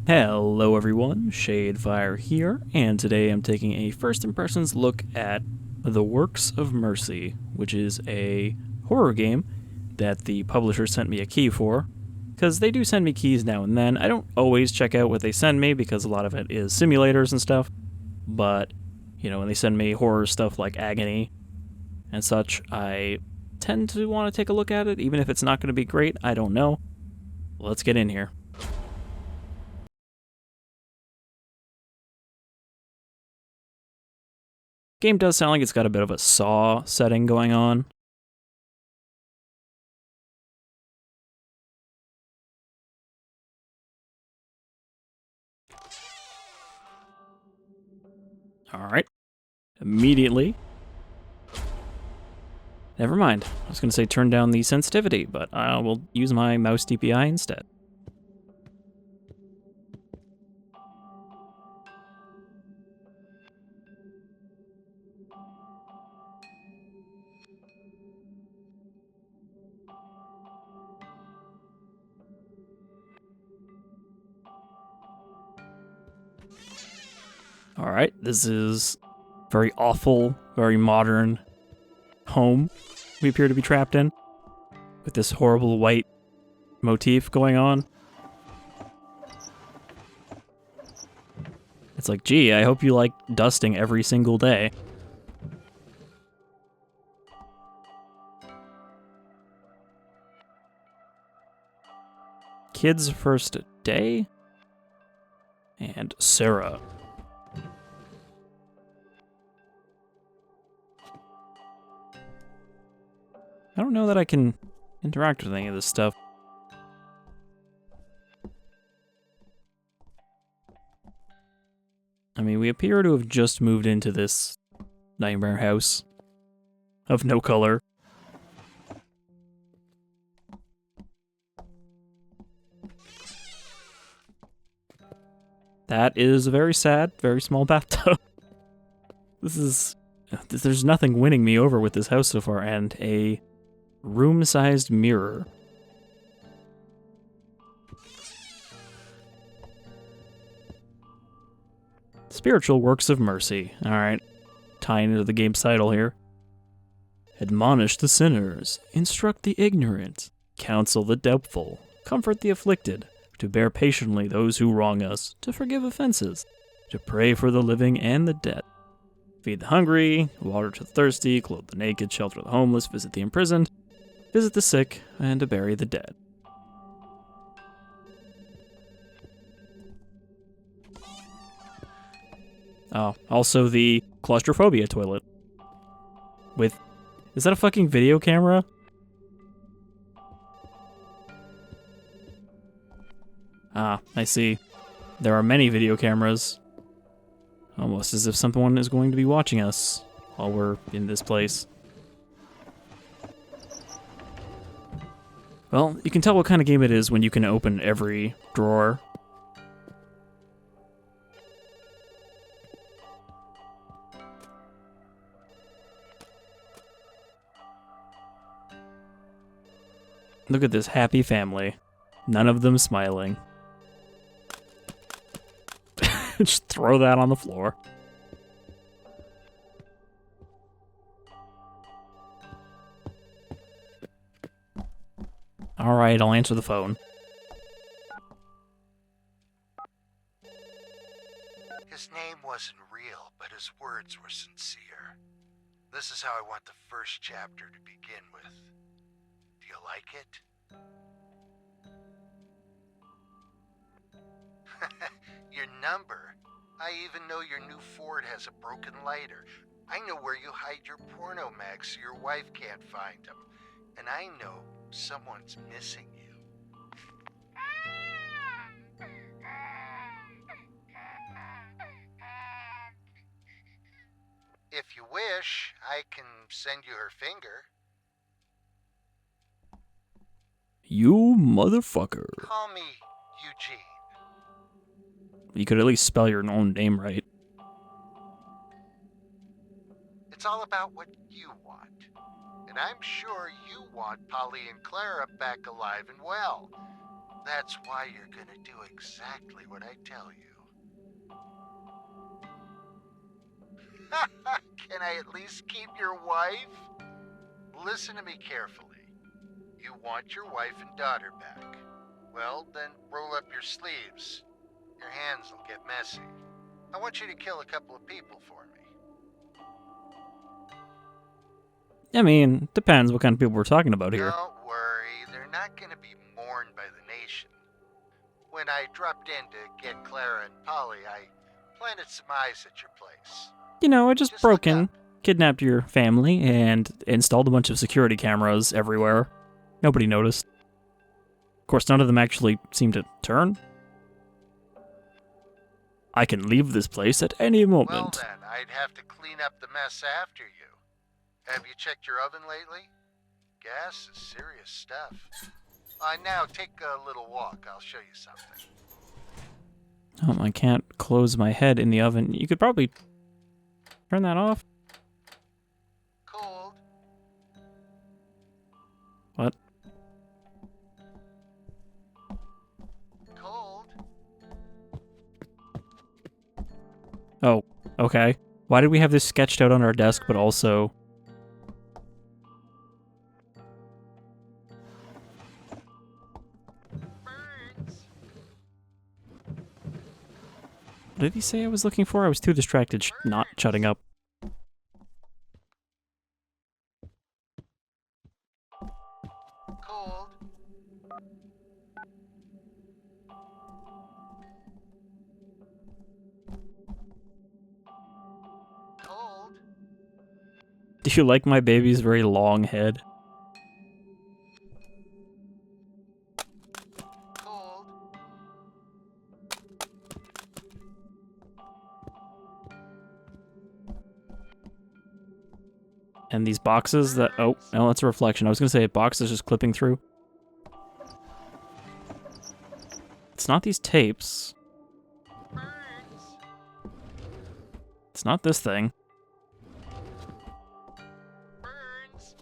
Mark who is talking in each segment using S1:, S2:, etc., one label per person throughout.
S1: Hello everyone, Shadefire here, and today I'm taking a first impressions look at The Works of Mercy, which is a horror game that the publisher sent me a key for, because they do send me keys now and then. I don't always check out what they send me because a lot of it is simulators and stuff, but, you know, when they send me horror stuff like Agony and such, I tend to want to take a look at it, even if it's not going to be great. I don't know. Let's get in here. Game does sound like it's got a bit of a Saw setting going on. Alright. Immediately. Never mind. I was going to say turn down the sensitivity, but I will use my mouse DPI instead. Alright, this is very awful, very modern home we appear to be trapped in, with this horrible white motif going on. It's like, gee, I hope you like dusting every single day. Kid's first day? And Sarah. I don't know that I can interact with any of this stuff. I mean, we appear to have just moved into this nightmare house of no color. That is a very sad, very small bathtub. There's nothing winning me over with this house so far, and a room-sized mirror. Spiritual Works of Mercy. Alright, tying into the game's title here. Admonish the sinners, instruct the ignorant, counsel the doubtful, comfort the afflicted, to bear patiently those who wrong us, to forgive offenses, to pray for the living and the dead, feed the hungry, water to the thirsty, clothe the naked, shelter the homeless, visit the imprisoned, visit the sick, and to bury the dead. Oh, also the claustrophobia toilet. With... Is that a fucking video camera? Ah, I see. There are many video cameras. Almost as if someone is going to be watching us while we're in this place. Well, you can tell what kind of game it is when you can open every drawer. Look at this happy family. None of them smiling. Just throw that on the floor. Alright, I'll answer the phone.
S2: His name wasn't real, but his words were sincere. This is how I want the first chapter to begin with. Do you like it? Your number. I even know your new Ford has a broken lighter. I know where you hide your porno mags so your wife can't find them. And I know someone's missing you. If you wish, I can send you her finger.
S1: You motherfucker.
S2: Call me Eugene.
S1: You could at least spell your own name right.
S2: It's all about what you want. And I'm sure you want Polly and Clara back alive and well. That's why you're gonna do exactly what I tell you. Can I at least keep your wife? Listen to me carefully. You want your wife and daughter back. Well, then roll up your sleeves. Your hands will get messy. I want you to kill a couple of people for me.
S1: I mean, depends what kind of people we're talking about here.
S2: Don't worry, they're not gonna be mourned by the nation. When I dropped in to get Clara and Polly, I planted some eyes at your place.
S1: You know, I just broke
S2: look
S1: in,
S2: up.
S1: kidnapped your family, and installed a bunch of security cameras everywhere. Nobody noticed. Of course, none of them actually seemed to turn. I can leave this place at any moment.
S2: Well then, I'd have to clean up the mess after you. Have you checked your oven lately? Gas is serious stuff. Now take a little walk. I'll show you something.
S1: Oh, I can't close my head in the oven. You could probably turn that off.
S2: Cold.
S1: What?
S2: Cold.
S1: Oh, okay. Why did we have this sketched out on our desk, but also...
S2: Burns.
S1: What did he say I was looking for? I was too distracted not shutting up.
S2: Cold. Cold.
S1: Do you like my baby's very long head?
S2: Cold.
S1: And these boxes that... Oh, no, that's a reflection. I was going to say boxes just clipping through. It's not these tapes.
S2: Burns.
S1: It's not this thing.
S2: Burns.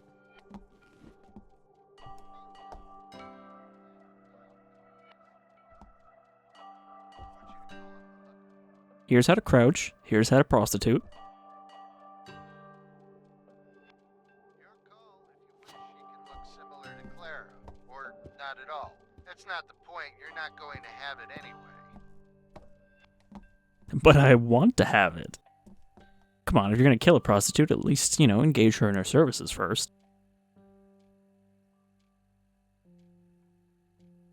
S1: Here's how to crouch. Here's how to prostitute.
S2: Your call if you wish she can look similar to Clara. Or not at all. That's not the point. You're not going to have it anyway.
S1: But I want to have it. Come on, if you're going to kill a prostitute, at least, you know, engage her in her services first.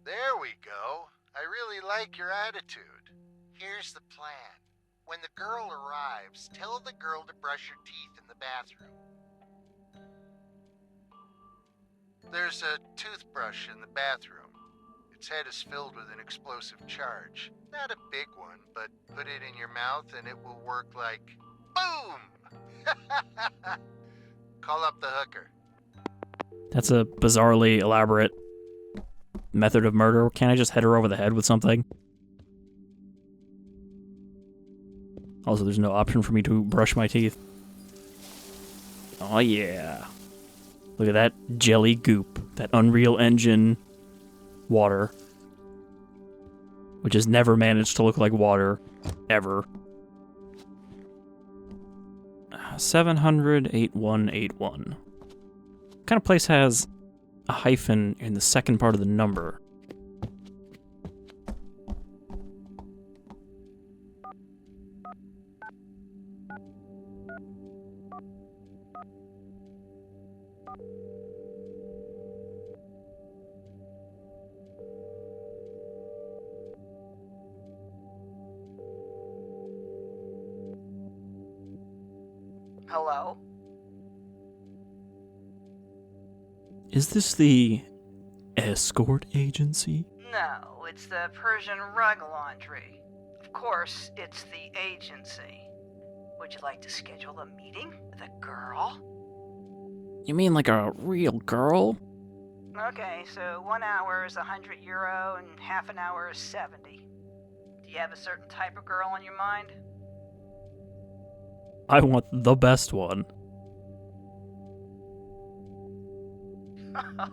S2: There we go. I really like your attitude. Here's the plan. When the girl arrives, tell the girl to brush her teeth in the bathroom. There's a toothbrush in the bathroom. Its head is filled with an explosive charge. Not a big one, but put it in your mouth and it will work like boom! Call up the hooker.
S1: That's a bizarrely elaborate method of murder. Can't I just hit her over the head with something? Also, there's no option for me to brush my teeth. Oh yeah. Look at that jelly goop. That Unreal Engine water. Which has never managed to look like water. Ever. 700-8181. What kind of place has a hyphen in the second part of the number?
S3: Hello?
S1: Is this the escort agency?
S3: No, it's the Persian rug laundry. Of course, it's the agency. Would you like to schedule a meeting with a girl?
S1: You mean like a real girl?
S3: Okay, so 1 hour is €100 and half an hour is 70. Do you have a certain type of girl on your mind?
S1: I want the best one.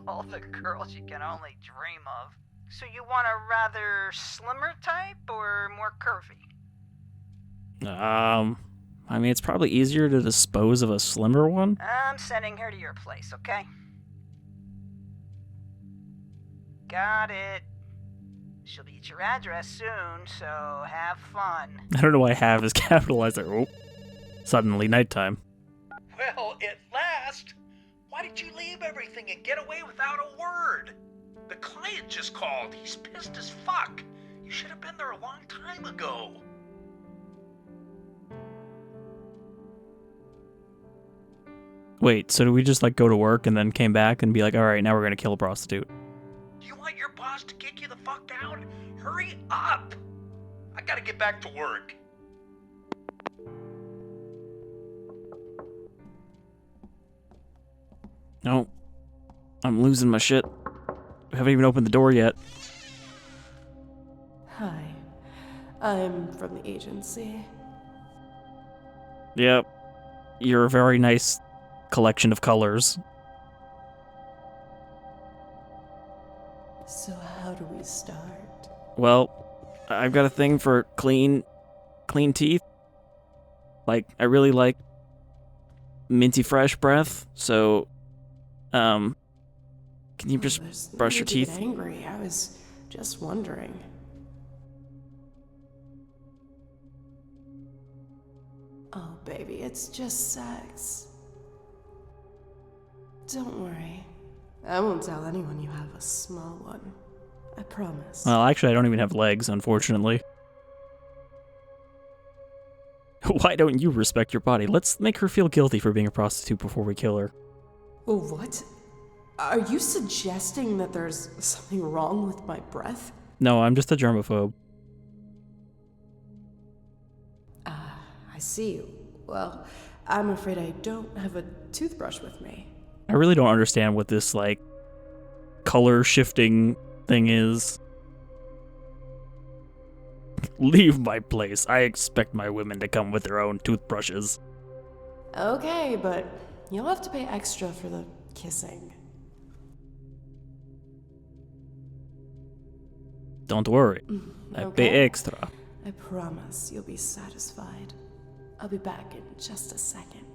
S3: All the girls you can only dream of. So you want a rather slimmer type or more curvy?
S1: I mean, it's probably easier to dispose of a slimmer one.
S3: I'm sending her to your place, okay? Got it. She'll be at your address soon, so have fun.
S1: I don't know why have is capitalized there. Oh, suddenly nighttime.
S4: Well, at last! Why did you leave everything and get away without a word? The client just called. He's pissed as fuck. You should have been there a long time ago.
S1: Wait, so do we just like go to work and then came back and be like, all right, now we're gonna kill a prostitute?
S4: Do you want your boss to kick you the fuck out? Hurry up! I gotta get back to work.
S1: No, I'm losing my shit. I haven't even opened the door yet.
S5: Hi, I'm from the agency.
S1: Yep, you're a very nice collection of colors.
S5: So how do we start?
S1: Well, I've got a thing for clean teeth. Like, I really like minty fresh breath, so, can you just
S5: There's no
S1: brush your
S5: need to get
S1: teeth?
S5: angry. I was just wondering. Oh, baby, it's just sex. Don't worry. I won't tell anyone you have a small one. I promise.
S1: Well, actually, I don't even have legs, unfortunately. Why don't you respect your body? Let's make her feel guilty for being a prostitute before we kill her.
S5: Oh, what? Are you suggesting that there's something wrong with my breath?
S1: No, I'm just a germaphobe.
S5: I see. Well, I'm afraid I don't have a toothbrush with me.
S1: I really don't understand what this, like, color shifting thing is. Leave my place. I expect my women to come with their own toothbrushes.
S5: Okay, but you'll have to pay extra for the kissing.
S1: Don't worry. I pay
S5: Okay.
S1: extra.
S5: I promise you'll be satisfied. I'll be back in just a second.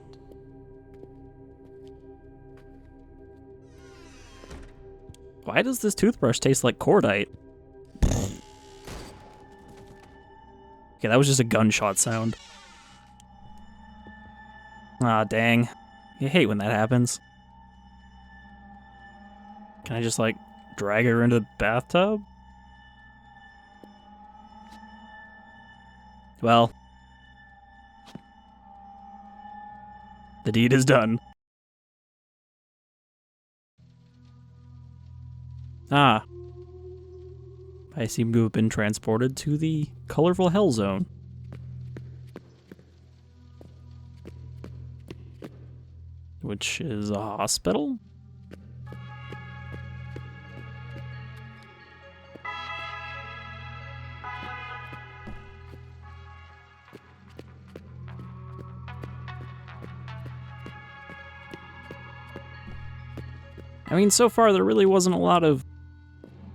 S1: Why does this toothbrush taste like cordite? Okay, that was just a gunshot sound. Ah, dang. You hate when that happens. Can I just, like, drag her into the bathtub? Well. The deed is done. Ah. I seem to have been transported to the colorful hell zone. Which is a hospital? I mean, so far there really wasn't a lot of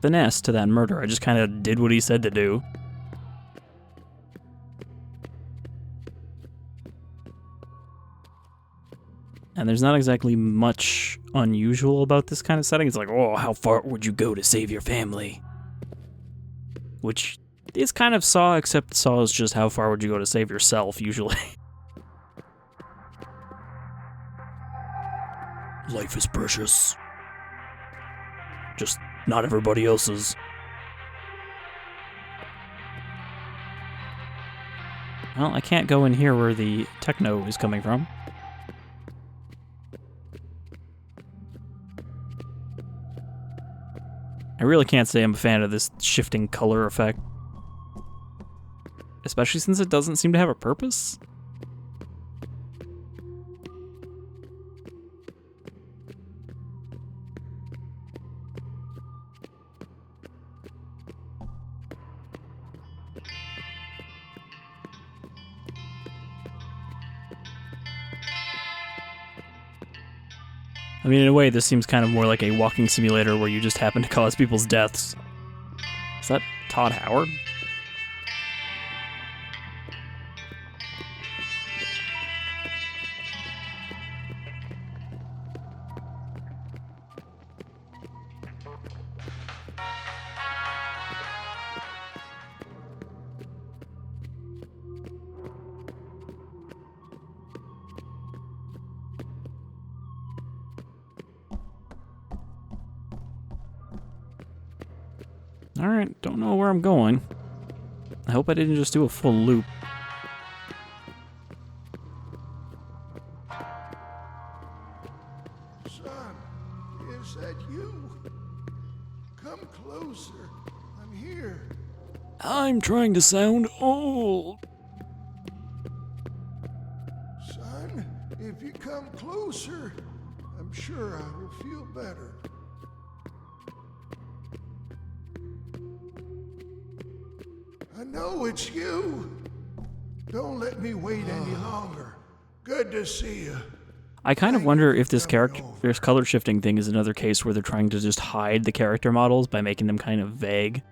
S1: finesse to that murder. I just kind of did what he said to do. And there's not exactly much unusual about this kind of setting. It's like, oh, how far would you go to save your family? Which is kind of Saw, except Saw is just how far would you go to save yourself, usually. Life is precious. Just not everybody else's. Well, I can't go in here where the techno is coming from. I really can't say I'm a fan of this shifting color effect. Especially since it doesn't seem to have a purpose. I mean, in a way, this seems kind of more like a walking simulator where you just happen to cause people's deaths. Is that Todd Howard? Alright, don't know where I'm going. I hope I didn't just do a full loop.
S6: Son, is that you? Come closer. I'm here.
S1: I'm trying to sound old.
S6: Son, if you come closer, I'm sure I will feel better. I know it's you. Don't let me wait any longer. Good to see you.
S1: I kind of wonder if this color shifting thing is another case where they're trying to just hide the character models by making them kind of vague.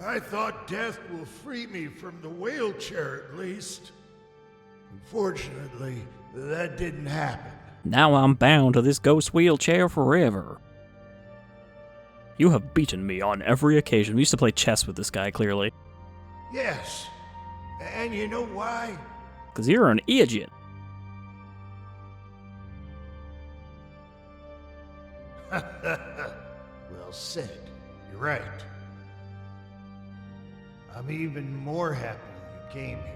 S6: I thought death will free me from the wheelchair at least. Unfortunately, that didn't happen.
S1: Now I'm bound to this ghost wheelchair forever. You have beaten me on every occasion. We used to play chess with this guy, clearly.
S6: Yes. And you know why?
S1: Because you're an idiot.
S6: Well said. You're right. I'm even more happy you came here.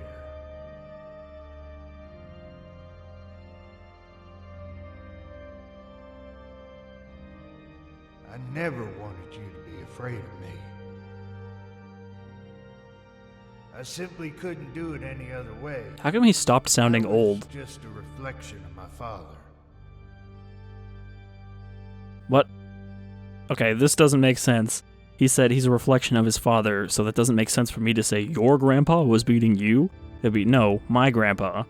S6: I never wanted you to be afraid of me. I simply couldn't do it any other way.
S1: How come he stopped sounding
S6: I was
S1: old?
S6: Just a reflection of my father.
S1: What? Okay, this doesn't make sense. He said he's a reflection of his father, so that doesn't make sense for me to say your grandpa was beating you. It'd be, no, my grandpa.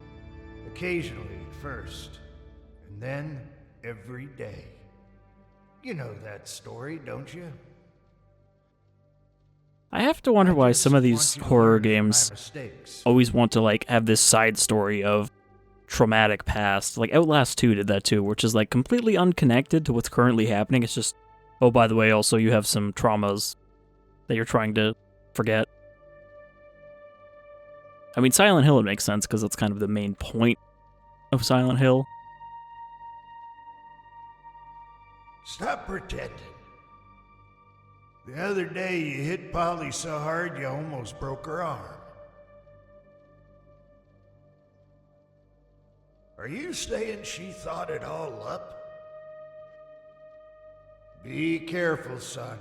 S6: Occasionally at first, and then every day. You know that story, don't you?
S1: I have to wonder why some of these horror games
S6: Mistakes.
S1: always want to, like, have this side story of traumatic past. Like, Outlast 2 did that too, which is, like, completely unconnected to what's currently happening. It's just, oh, by the way, also you have some traumas that you're trying to forget. I mean, Silent Hill, it makes sense, because that's kind of the main point of Silent Hill.
S6: Stop pretending. The other day you hit Polly so hard you almost broke her arm. Are you saying she thought it all up? Be careful, son.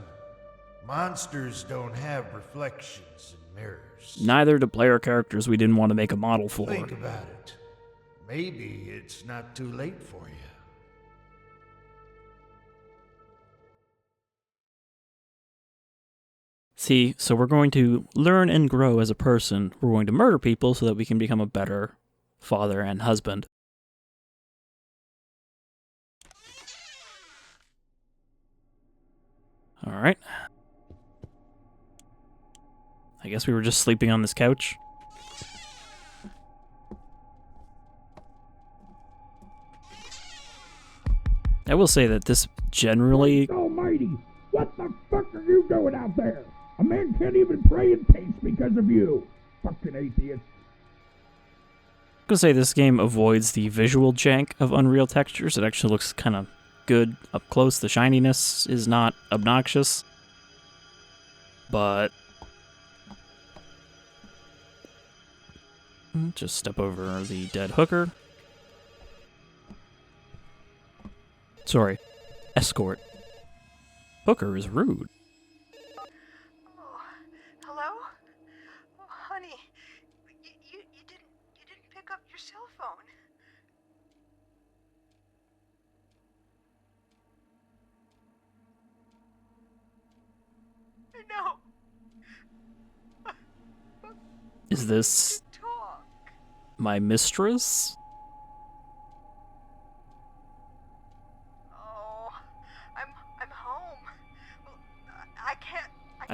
S6: Monsters don't have reflections in mirrors.
S1: Neither do player characters we didn't want to make a model for.
S6: Think about it. Maybe it's not too late for you.
S1: See, so we're going to learn and grow as a person. We're going to murder people so that we can become a better father and husband. Alright. I guess we were just sleeping on this couch. I will say that this generally...
S7: Christ almighty, what the fuck are you doing out there? A man can't even pray in peace because of you. Fucking atheist.
S1: I'm gonna say this game avoids the visual jank of Unreal textures. It actually looks kind of good up close. The shininess is not obnoxious. But... just step over the dead hooker. Sorry. Escort. Hooker is rude.
S3: Oh, hello? Oh, honey, you didn't pick up your cell phone. No.
S1: Is this
S3: Talk.
S1: my mistress?
S3: Oh, I'm home. Well,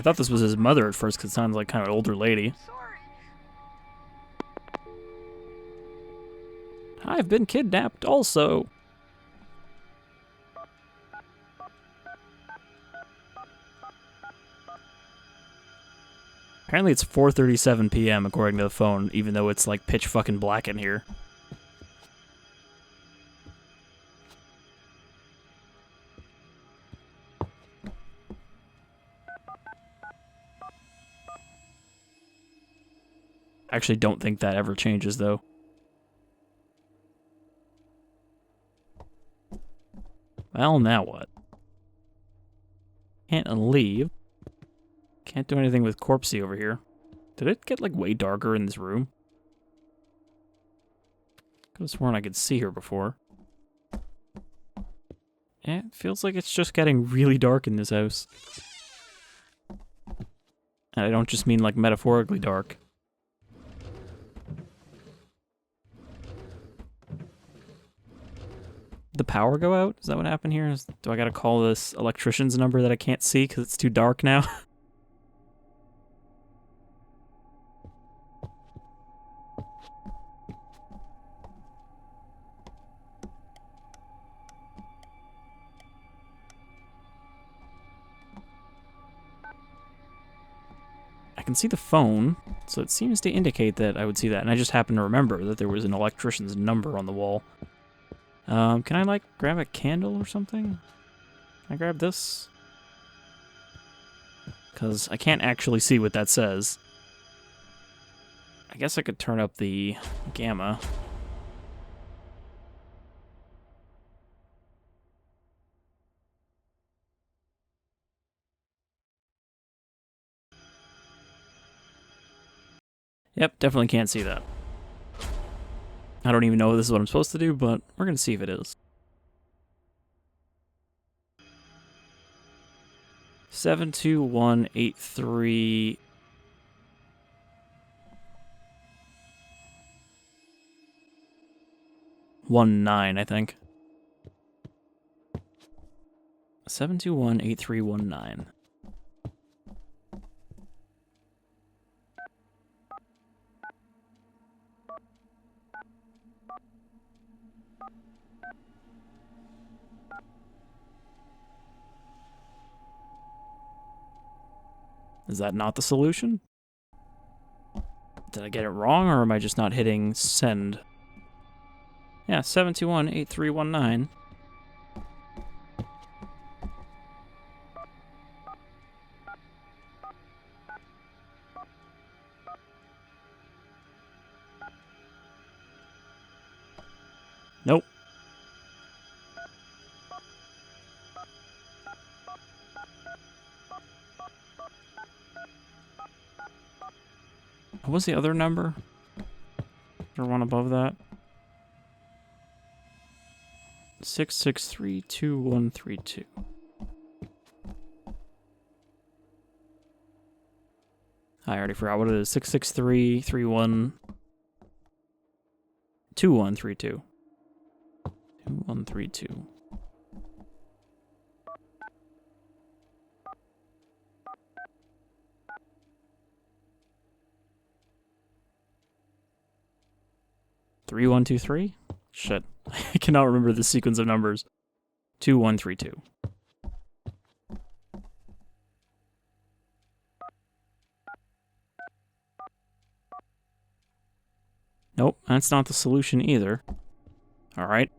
S1: thought this was his mother at first because it sounds like kind of an older lady.
S3: Sorry.
S1: I've been kidnapped also. Apparently it's 4:37 p.m. according to the phone, even though it's like pitch fucking black in here. I actually don't think that ever changes though. Well, now what? Can't leave. Can't do anything with Corpsey over here. Did it get, like, way darker in this room? Could have sworn I could see her before. Yeah, it feels like it's just getting really dark in this house. And I don't just mean, like, metaphorically dark. Did the power go out? Is that what happened here? Do I gotta call this electrician's number that I can't see because it's too dark now? I can see the phone, so it seems to indicate that I would see that, and I just happen to remember that there was an electrician's number on the wall. Can I, like, grab a candle or something? Can I grab this? Because I can't actually see what that says. I guess I could turn up the gamma. Yep, definitely can't see that. I don't even know if this is what I'm supposed to do, but we're going to see if it is. 72183. I think. 7218319. Is that not the solution? Did I get it wrong, or am I just not hitting send? Yeah, 7218319. Nope. What was the other number? Is there one above that? 6632132. I already forgot what it is. 66331 2132. 2132. Three one two three? Shit. I cannot remember the sequence of numbers. 2132. Nope, that's not the solution either. Alright.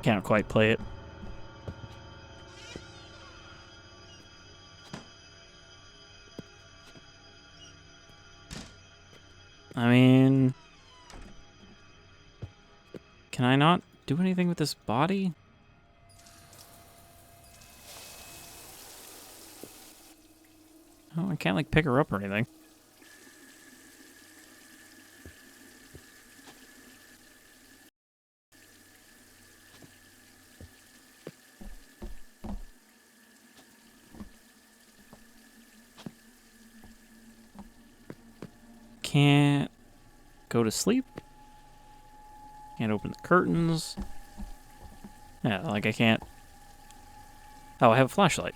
S1: Can't quite play it. I mean, can I not do anything with this body? Oh, I can't like pick her up or anything. can't go to sleep. Can't open the curtains. Yeah, like I can't... Oh, I have a flashlight.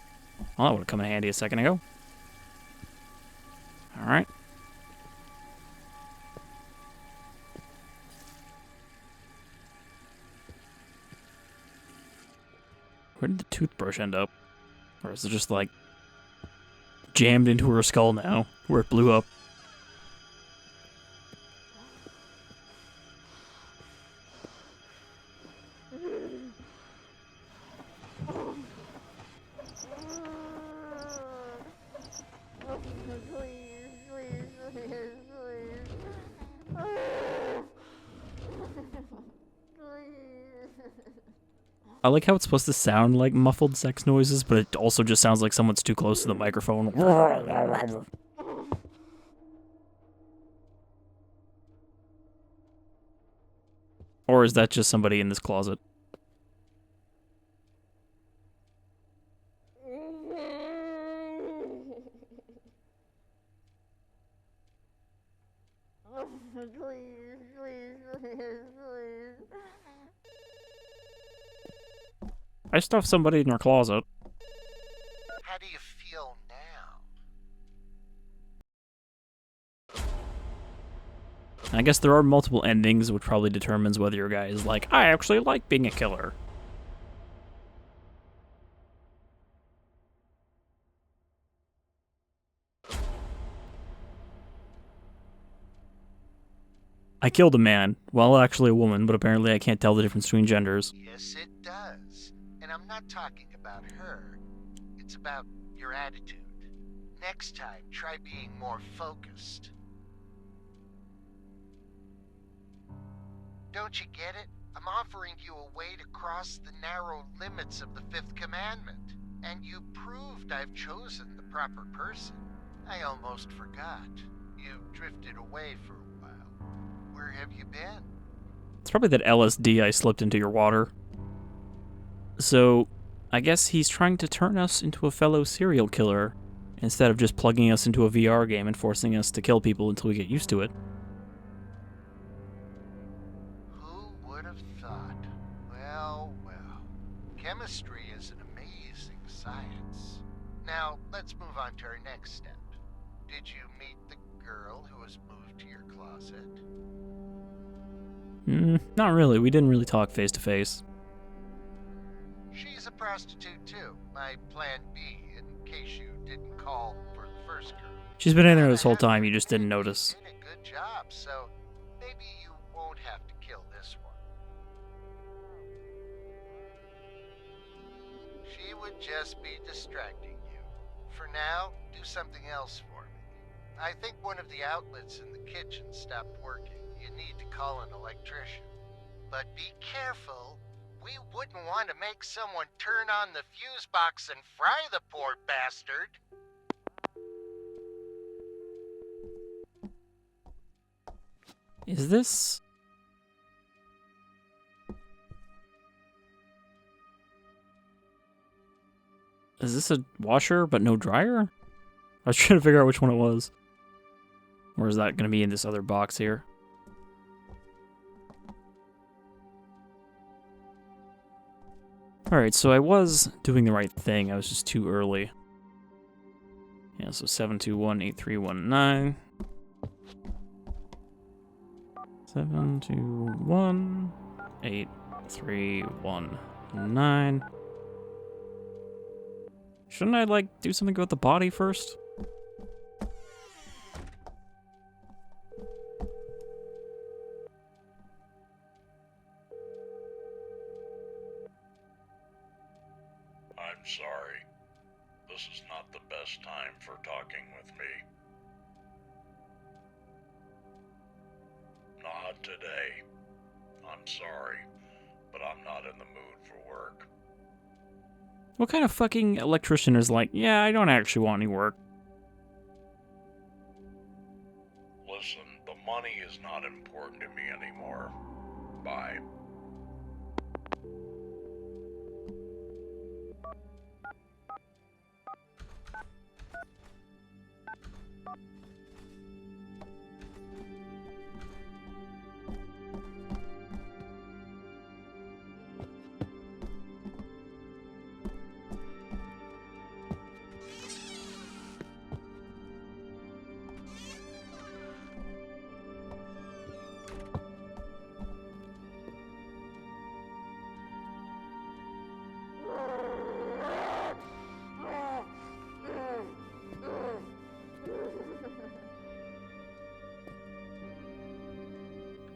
S1: Well, that would have come in handy a second ago. Alright. Where did the toothbrush end up? Or is it just, like, jammed into her skull now, where it blew up? I like how it's supposed to sound like muffled sex noises, but it also just sounds like someone's too close to the microphone. Or is that just somebody in this closet? I stuffed somebody in your closet.
S2: How do you feel now?
S1: I guess there are multiple endings, which probably determines whether your guy is like, I actually like being a killer. I killed a man. Well, actually a woman, but apparently I can't tell the difference between genders.
S2: Yes, it does. And I'm not talking about her. It's about your attitude. Next time, try being more focused. Don't you get it? I'm offering you a way to cross the narrow limits of the Fifth Commandment. And you proved I've chosen the proper person. I almost forgot. You've drifted away for a while. Where have you been?
S1: It's probably that LSD I slipped into your water. So, I guess he's trying to turn us into a fellow serial killer, instead of just plugging us into a VR game and forcing us to kill people until we get used to it.
S2: Who would have thought? Well, well. Chemistry is an amazing science. Now, let's move on to our next step. Did you meet the girl who was moved to your closet?
S1: Not really. We didn't really talk face to face.
S2: She's a prostitute too. My plan B, in case you didn't call for the first girl.
S1: She's been in there this whole time, you just didn't notice.
S2: You did a good job, so maybe you won't have to kill this one. She would just be distracting you. For now, do something else for me. I think one of the outlets in the kitchen stopped working. You need to call an electrician. But be careful. We wouldn't want to make someone turn on the fuse box and fry the poor bastard.
S1: Is this... Is this a washer but no dryer? I was trying to figure out which one it was. Or is that going to be in this other box here? Alright, so I was doing the right thing. I was just too early. Yeah, so 721-8319. 721-8319. Shouldn't I, like, do something about the body first?
S8: I'm sorry. This is not the best time for talking with me. Not today. I'm sorry, but I'm not in the mood for work.
S1: What kind of fucking electrician is like, yeah, I don't actually want any work?
S8: Listen, the money is not important to me anymore. Bye.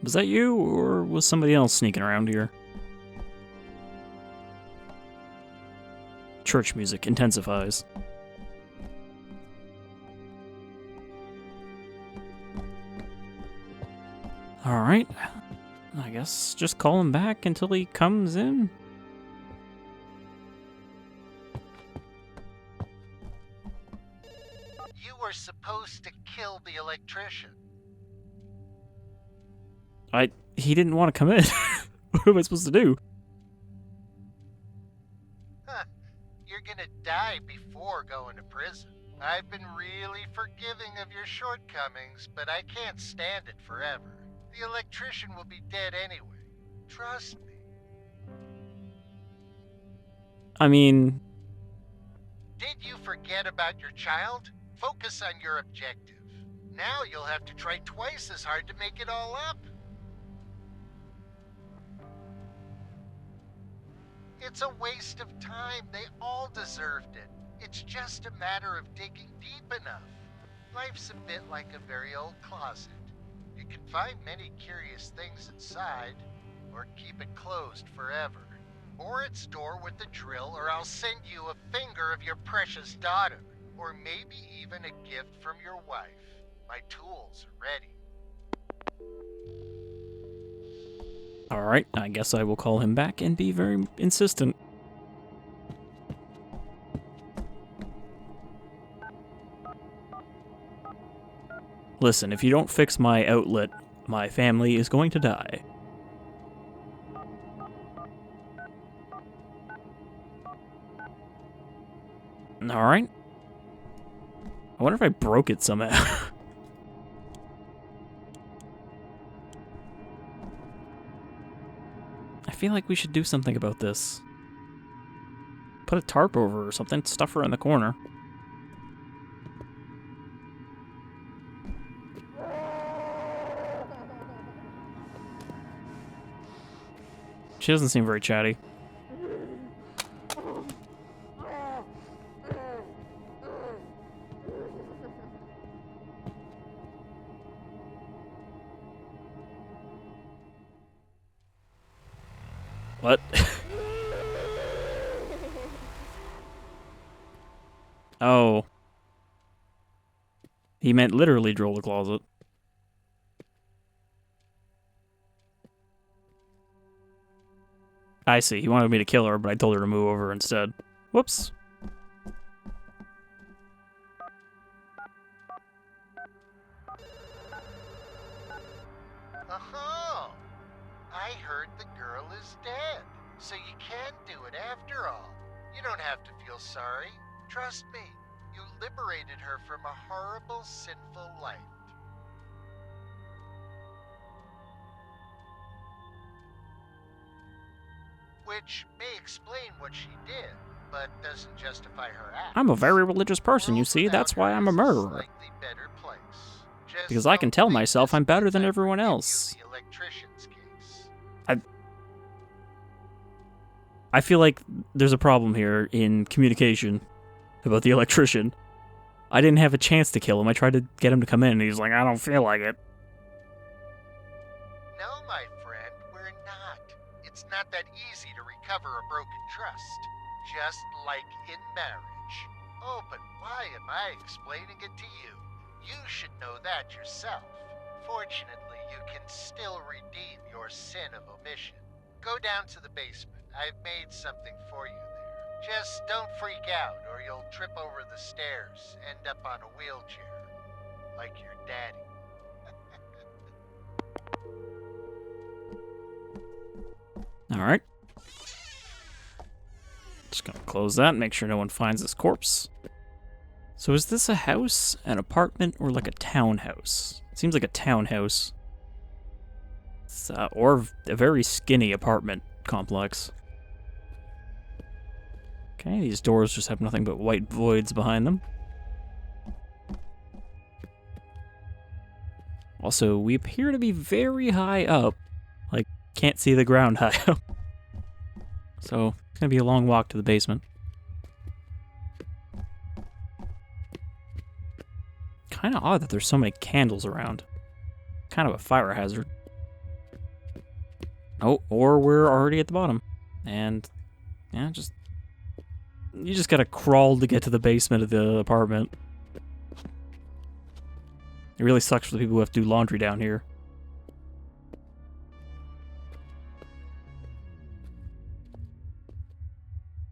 S1: Was that you, or was somebody else sneaking around here? Church music intensifies. Alright. I guess just call him back until he comes in.
S2: You were supposed to kill the electrician.
S1: He didn't want to come in. What am I supposed to do?
S2: Huh. You're gonna die before going to prison. I've been really forgiving of your shortcomings, but I can't stand it forever. The electrician will be dead anyway. Trust me.
S1: I mean,
S2: Did you forget about your child? Focus on your objective. Now you'll have to try twice as hard to make it all up. It's a waste of time. They all deserved it. It's just a matter of digging deep enough. Life's a bit like a very old closet. You can find many curious things inside, or keep it closed forever. Or its door with the drill, or I'll send you a finger of your precious daughter. Or maybe even a gift from your wife. My tools are ready.
S1: alright, I guess I will call him back and be very insistent. Listen, if you don't fix my outlet, my family is going to die. Alright. I wonder if I broke it somehow. I feel like we should do something about this. Put a tarp over her or something, stuff her in the corner. She doesn't seem very chatty. What? Oh. He meant literally drill the closet. I see. He wanted me to kill her, but I told her to move over instead. Whoops.
S2: Oh, I heard the girl is dead. So you can do it after all. You don't have to feel sorry. Trust me, you liberated her from a horrible, sinful life. Which may explain what she did, but doesn't justify her act.
S1: I'm a very religious person, you see. That's why I'm a murderer. Because I can tell myself I'm better than everyone else. I feel like there's a problem here in communication about the electrician. I didn't have a chance to kill him. I tried to get him to come in, and he was like, I don't feel like it.
S2: No, my friend, we're not. It's not that easy to recover a broken trust. Just like in marriage. Oh, but why am I explaining it to you? You should know that yourself. Fortunately, you can still redeem your sin of omission. Go down to the basement. I've made something for you there. Just don't freak out, or you'll trip over the stairs, end up on a wheelchair. Like your daddy.
S1: Alright. Just gonna close that and make sure no one finds this corpse. So is this a house, an apartment, or like a townhouse? It seems like a townhouse. It's, or a very skinny apartment complex. Okay, these doors just have nothing but white voids behind them. Also, we appear to be very high up. Like, can't see the ground high up. So, it's gonna be a long walk to the basement. Kinda odd that there's so many candles around. Kind of a fire hazard. Oh, or we're already at the bottom. And, yeah, you just gotta crawl to get to the basement of the apartment. It really sucks for the people who have to do laundry down here.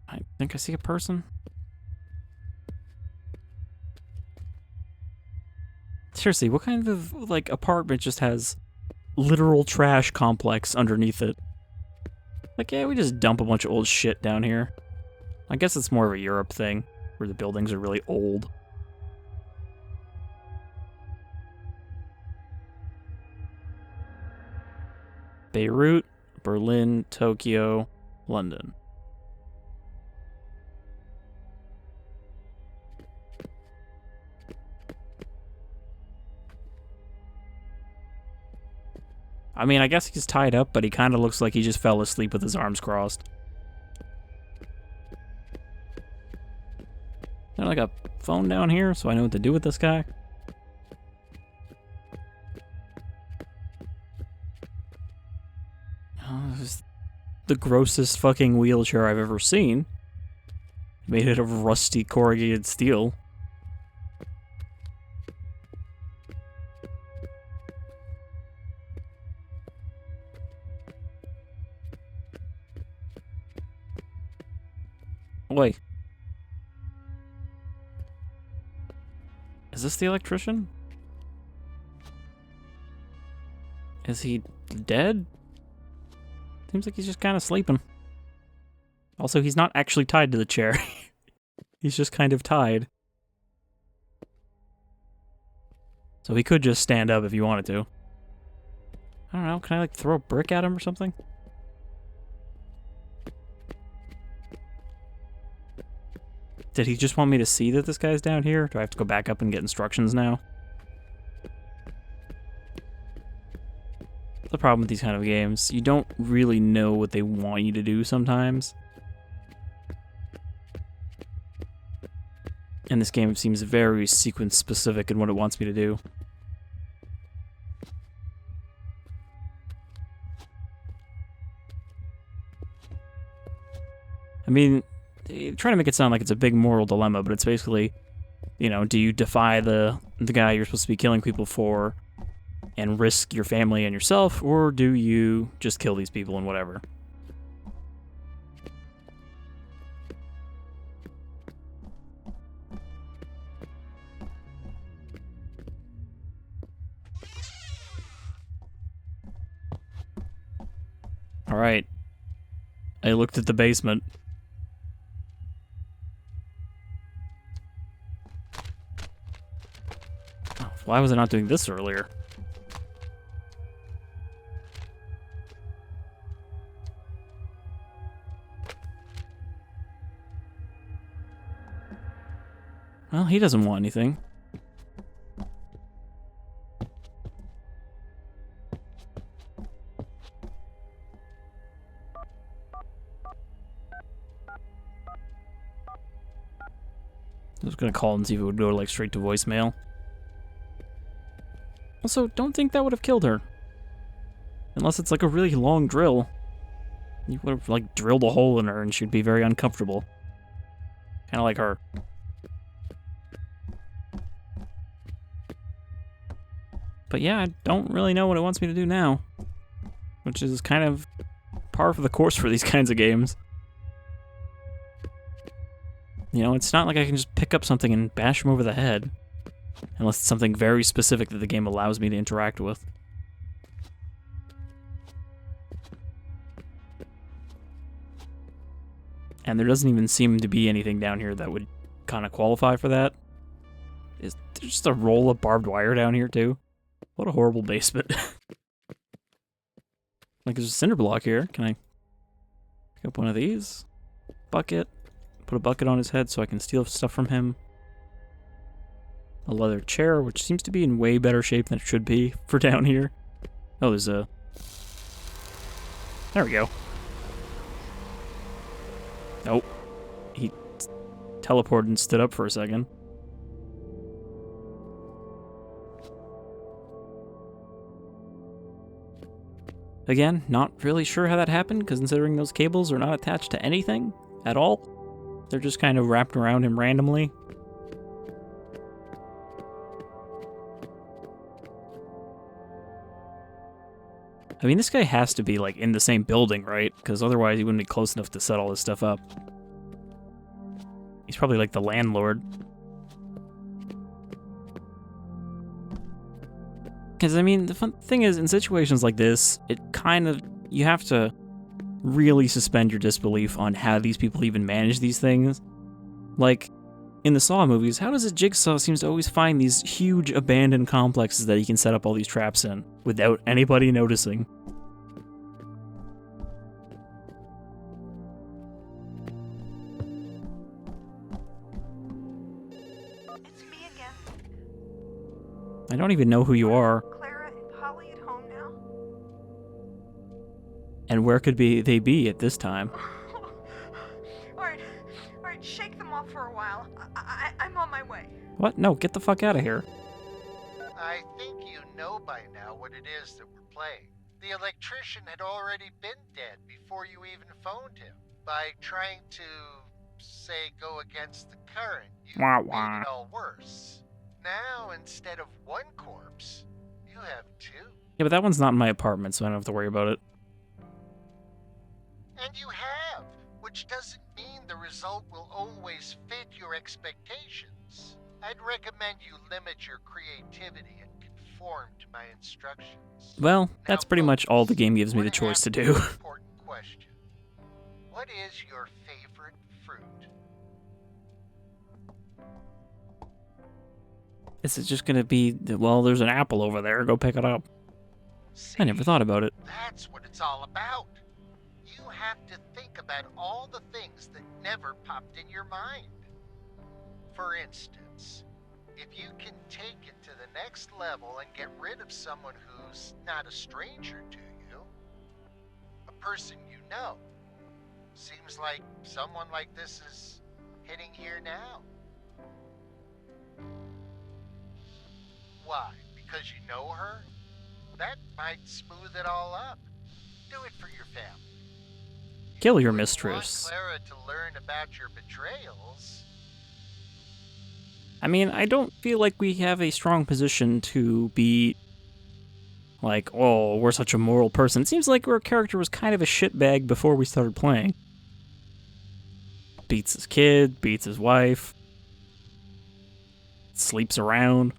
S1: I think I see a person. Seriously, what kind of, like, apartment just has literal trash complex underneath it? Like, yeah, we just dump a bunch of old shit down here. I guess it's more of a Europe thing, where the buildings are really old. Beirut, Berlin, Tokyo, London. I mean, I guess he's tied up, but he kind of looks like he just fell asleep with his arms crossed. Is there like a phone down here so I know what to do with this guy? Oh, this is the grossest fucking wheelchair I've ever seen. Made it of rusty corrugated steel. Wait. Is this the electrician? Is he dead? Seems like he's just kind of sleeping. Also, he's not actually tied to the chair. He's just kind of tied. So he could just stand up if you wanted to. I don't know, can I like throw a brick at him or something? Did he just want me to see that this guy's down here? Do I have to go back up and get instructions now? The problem with these kind of games, you don't really know what they want you to do sometimes. And this game seems very sequence specific in what it wants me to do. I mean, trying to make it sound like it's a big moral dilemma, but it's basically, you know, do you defy the guy you're supposed to be killing people for and risk your family and yourself, or do you just kill these people and whatever? Alright. I looked at the basement. Why was I not doing this earlier? Well, he doesn't want anything. I was gonna call and see if it would go like straight to voicemail. Also, don't think that would have killed her. Unless it's like a really long drill. You would have like drilled a hole in her and she'd be very uncomfortable. Kinda like her. But yeah, I don't really know what it wants me to do now. Which is kind of par for the course for these kinds of games. You know, it's not like I can just pick up something and bash him over the head. Unless it's something very specific that the game allows me to interact with. And there doesn't even seem to be anything down here that would kind of qualify for that. Is there just a roll of barbed wire down here too? What a horrible basement. Like there's a cinder block here. Can I pick up one of these? Bucket. Put a bucket on his head so I can steal stuff from him. A leather chair, which seems to be in way better shape than it should be for down here. Oh, there's a... There we go. Nope. He teleported and stood up for a second. Again, not really sure how that happened, considering those cables are not attached to anything at all. They're just kind of wrapped around him randomly. I mean, this guy has to be, like, in the same building, right? Because otherwise he wouldn't be close enough to set all this stuff up. He's probably, like, the landlord. Because, I mean, the fun thing is, in situations like this, you have to really suspend your disbelief on how these people even manage these things. Like, in the Saw movies, how does a Jigsaw seems to always find these huge abandoned complexes that he can set up all these traps in without anybody noticing?
S3: It's me again.
S1: I don't even know who you are.
S3: Clara and Polly at home now?
S1: And where could they be at this time?
S3: Alright, shake them off for a while. I'm on my way.
S1: What? No, get the fuck out of here.
S2: I think you know by now what it is that we're playing. The electrician had already been dead before you even phoned him. By trying to, say, go against the current, you
S1: Wah,
S2: made
S1: wah.
S2: it all worse. Now, instead of one corpse, you have two.
S1: Yeah, but that one's not in my apartment, so I don't have to worry about it.
S2: And you have, which doesn't mean the result will always fit your expectations. I'd recommend you limit your creativity and conform to my instructions.
S1: Well, that's
S2: Now,
S1: pretty much all the
S2: folks,
S1: game gives me
S2: wanna
S1: the choice
S2: ask
S1: to do.
S2: you an important question. What is your favorite fruit?
S1: Is it just gonna be, well, there's an apple over there, go pick it up? I never thought about it.
S2: That's what it's all about. You have to think about all the things that never popped in your mind. For instance, if you can take it to the next level and get rid of someone who's not a stranger to you, a person you know, seems like someone like this is hitting here now. Why? Because you know her? That might smooth it all up. Do it for your family.
S1: Kill your
S2: Wouldn't
S1: mistress.
S2: Want Clara to learn about your betrayals.
S1: I mean, I don't feel like we have a strong position to be like, oh, we're such a moral person. It seems like our character was kind of a shitbag before we started playing. Beats his kid, beats his wife, sleeps around.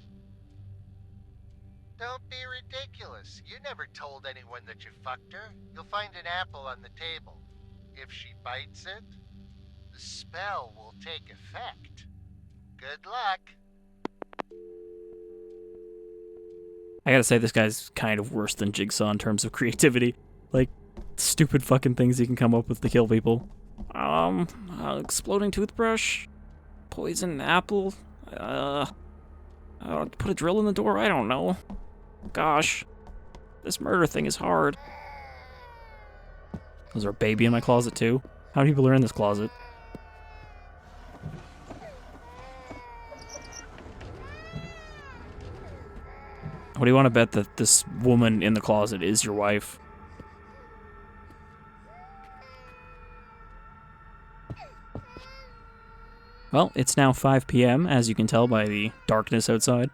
S2: Don't be ridiculous. You never told anyone that you fucked her. You'll find an apple on the table. If she bites it, the spell will take effect. Good luck.
S1: I gotta say, this guy's kind of worse than Jigsaw in terms of creativity. Like, stupid fucking things he can come up with to kill people. Exploding toothbrush? Poison apple? Put a drill in the door? I don't know. Gosh. This murder thing is hard. Was there a baby in my closet too? How many people are in this closet? What do you want to bet that this woman in the closet is your wife? Well, it's now 5 p.m., as you can tell by the darkness outside.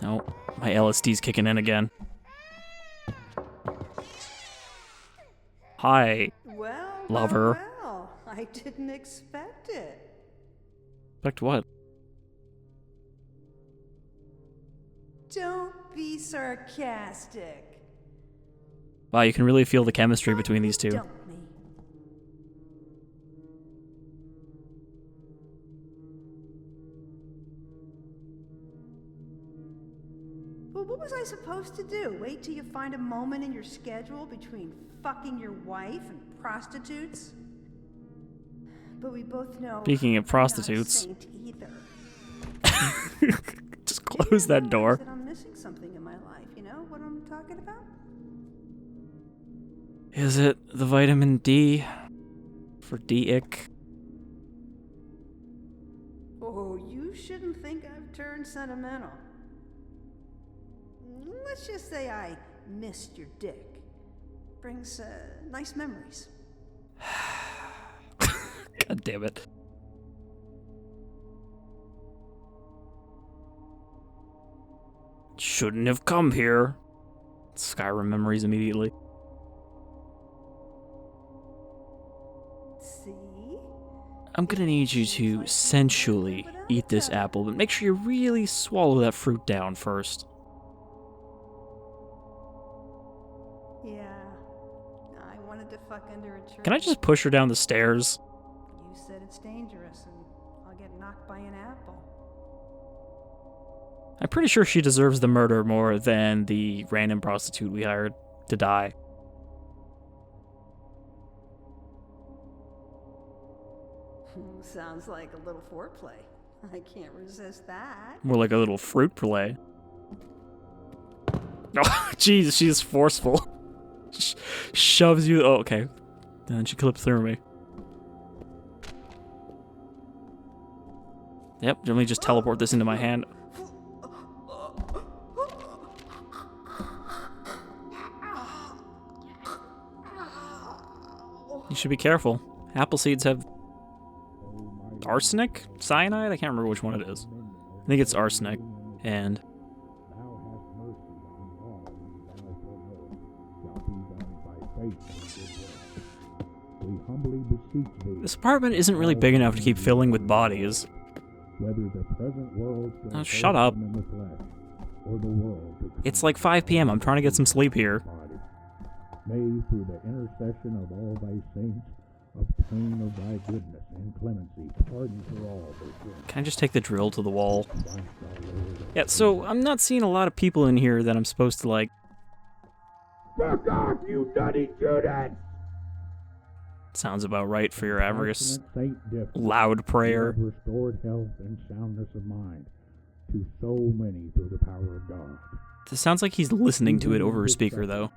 S1: Oh, my LSD's kicking in again. Hi,
S5: Well,
S1: lover.
S5: well, I didn't expect it.
S1: Expect what?
S5: Don't be sarcastic.
S1: Wow, you can really feel the chemistry between these two.
S5: Dump me. Well, what was I supposed to do? Wait till you find a moment in your schedule between fucking your wife and prostitutes? But we both know.
S1: Speaking of
S5: I'm
S1: prostitutes.
S5: not a saint either.
S1: Just close that door.
S5: That I'm missing something in my life. You know what I'm talking about?
S1: Is it the vitamin D? For D-ick?
S5: Oh, you shouldn't think I've turned sentimental. Let's just say I missed your dick. Brings nice memories.
S1: God damn it. Shouldn't have come here. Skyrim memories immediately.
S5: See?
S1: I'm gonna need you to sensually eat this apple, but make sure you really swallow that fruit down first.
S5: Yeah. I wanted to fuck under a tree.
S1: Can I just push her down the stairs?
S5: You said it's dangerous and I'll get knocked by an apple.
S1: I'm pretty sure she deserves the murder more than the random prostitute we hired to die.
S5: Sounds like a little foreplay. I can't resist that.
S1: More like a little fruit play. Oh, jeez, she's forceful. Shoves you. Oh, okay. Then she clips through me. Yep, let me just teleport this into my hand. You should be careful. Apple seeds have arsenic? Cyanide? I can't remember which one it is. I think it's arsenic. And
S7: We humbly beseech thee,
S1: this apartment isn't really big enough to keep filling with bodies.
S7: whether the present world
S1: Oh, shut up.
S7: in the flesh, or the world to come
S1: It's like 5 p.m. I'm trying to get some sleep here.
S7: body, may through the intercession of all thy saints obtain of thy goodness and clemency pardon for all their sins.
S1: Can I just take the drill to the wall?
S7: Christ our Lord.
S1: Yeah, so I'm not seeing a lot of people in here that I'm supposed to, like...
S7: Fuck off, you nutty Judas!
S1: Sounds about right for your average
S7: Fortunate Saint Diffus,
S1: loud
S7: you
S1: prayer.
S7: have restored health and soundness of mind to so many through the power of God.
S1: This sounds like he's listening to it over a speaker, though.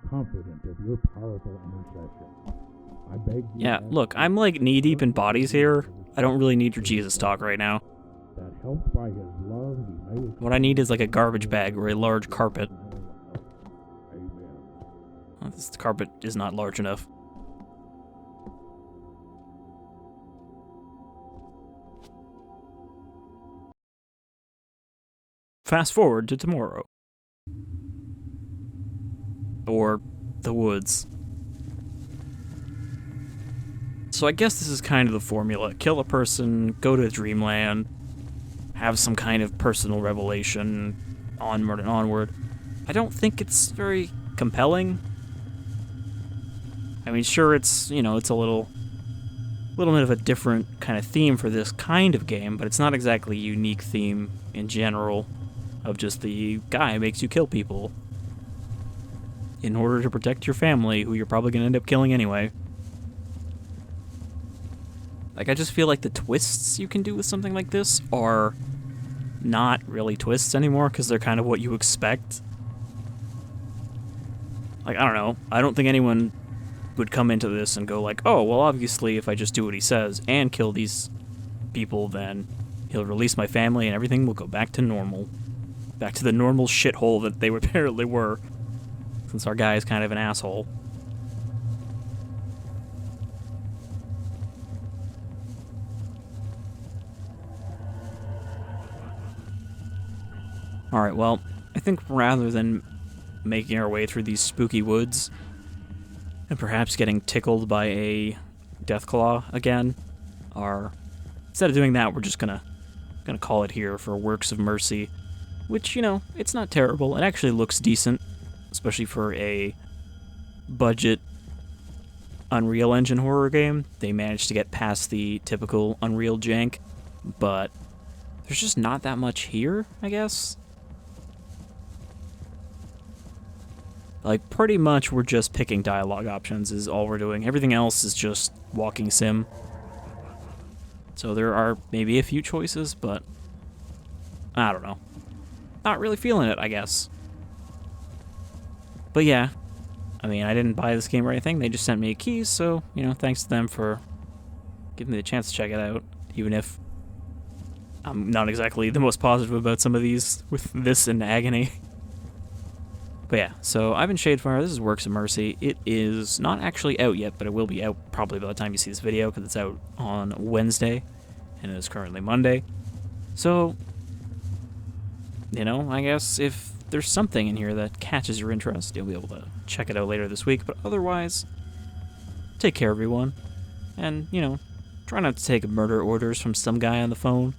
S7: Confident of your powerful intercession, I beg you
S1: Yeah,
S7: ask
S1: look, I'm like knee-deep in bodies here. I don't really need your Jesus talk right now.
S7: that helped by his love he may
S1: What I need is like a garbage bag or a large carpet.
S7: Amen.
S1: Well, this carpet is not large enough. Fast forward to tomorrow. Or the woods. So I guess this is kind of the formula. Kill a person, go to dreamland, have some kind of personal revelation, onward and onward. I don't think it's very compelling. I mean, sure, it's, you know, it's a little bit of a different kind of theme for this kind of game, but it's not exactly a unique theme in general of just the guy makes you kill people in order to protect your family, who you're probably going to end up killing anyway. Like, I just feel like the twists you can do with something like this are not really twists anymore, because they're kind of what you expect. Like, I don't know. I don't think anyone would come into this and go like, oh, well, obviously, if I just do what he says and kill these people, then he'll release my family and everything will go back to normal. Back to the normal shithole that they apparently were, since our guy is kind of an asshole. Alright, well, I think rather than making our way through these spooky woods and perhaps getting tickled by a deathclaw again, instead of doing that, we're just gonna call it here for Works of Mercy, which, you know, it's not terrible. It actually looks decent, especially for a budget Unreal Engine horror game. They managed to get past the typical Unreal jank, but there's just not that much here, I guess. Like, pretty much we're just picking dialogue options is all we're doing. Everything else is just walking sim. So there are maybe a few choices, but I don't know. Not really feeling it, I guess. But yeah, I mean, I didn't buy this game or anything. They just sent me a key, so, you know, thanks to them for giving me the chance to check it out, even if I'm not exactly the most positive about some of these with this and Agony. But yeah, so I've been Shadefire. This is Works of Mercy. It is not actually out yet, but it will be out probably by the time you see this video, because it's out on Wednesday, and it is currently Monday. So, you know, I guess if there's something in here that catches your interest, you'll be able to check it out later this week. But otherwise, take care, everyone. And, you know, try not to take murder orders from some guy on the phone.